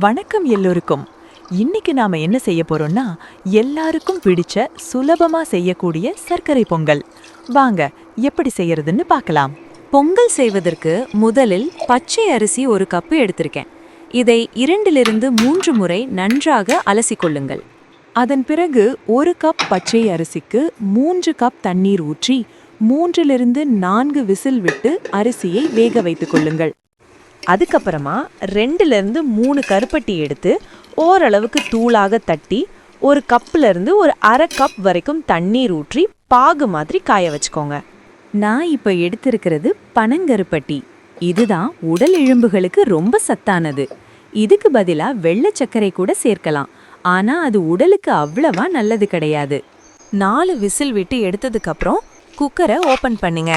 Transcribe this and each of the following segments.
வணக்கம் எல்லோருக்கும். இன்னைக்கு நாம என்ன செய்ய போறோம்னா எல்லாருக்கும் பிடிச்ச சுலபமா செய்யக்கூடிய சர்க்கரை பொங்கல். வாங்க எப்படி செய்யறதுன்னு பார்க்கலாம். பொங்கல் செய்வதற்கு முதலில் பச்சை அரிசி ஒரு கப்பு எடுத்திருக்கேன். இதை 2 to 3 முறை நன்றாக அலசிக்கொள்ளுங்கள். அதன் பிறகு 1 கப் பச்சை அரிசிக்கு 3 கப் தண்ணீர் ஊற்றி 3 to 4 விசில் விட்டு அரிசியை வேக வைத்துக் கொள்ளுங்கள். அதுக்கப்புறமா 2 to 3 கருப்பட்டி எடுத்து ஓரளவுக்கு தூளாக தட்டி ஒரு கப்ல இருந்து ஒரு அரை கப் வரைக்கும் தண்ணீர் ஊற்றி பாகு மாதிரி காய வச்சுக்கோங்க. நான் இப்ப எடுத்திருக்கிறது பனங்கருப்பட்டி. இதுதான் உடல் எலும்புகளுக்கு ரொம்ப சத்தானது. இதுக்கு பதிலா வெள்ளை சர்க்கரை கூட சேர்க்கலாம். ஆனா அது உடலுக்கு அவ்வளவா நல்லது கிடையாது. 4 விசில் விட்டு எடுத்ததுக்கு அப்புறம் குக்கரை ஓபன் பண்ணுங்க.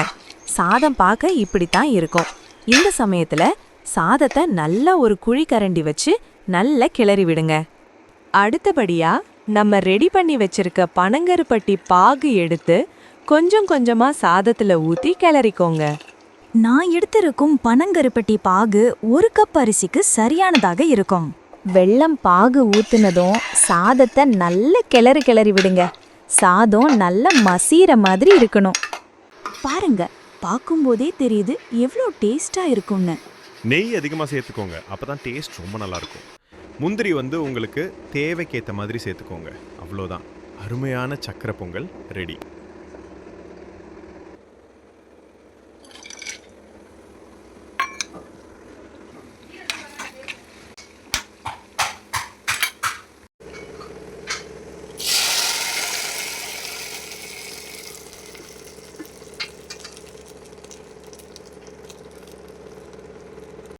சாதம் பார்க்க இப்படித்தான் இருக்கும். இந்த சமயத்துல சாதத்தை நல்லா ஒரு குழி கரண்டி வச்சு நல்லா கிளறி விடுங்க. அடுத்தபடியா நம்ம ரெடி பண்ணி வச்சிருக்க பனங்கருப்பட்டி பாகு எடுத்து கொஞ்சம் கொஞ்சமா சாதத்துல ஊத்தி கிளறிக்கோங்க. நான் எடுத்திருக்கும் பனங்கருப்பட்டி பாகு 1 கப் அரிசிக்கு சரியானதாக இருக்கும். வெல்லம் பாகு ஊத்துனதும் சாதத்தை நல்ல கிளறி விடுங்க. சாதம் நல்ல மசீர மாதிரி இருக்கணும். பாருங்க, பார்க்கும்போதே தெரியுது எவ்வளோ டேஸ்டா இருக்கும்னு. நெய் அதிகமாக சேர்த்துக்கோங்க, அப்பதான் டேஸ்ட் ரொம்ப நல்லா இருக்கும். முந்திரி உங்களுக்கு தேவைக்கேற்ற மாதிரி சேர்த்துக்கோங்க. அவ்வளோதான், அருமையான சக்கரை பொங்கல் ரெடி.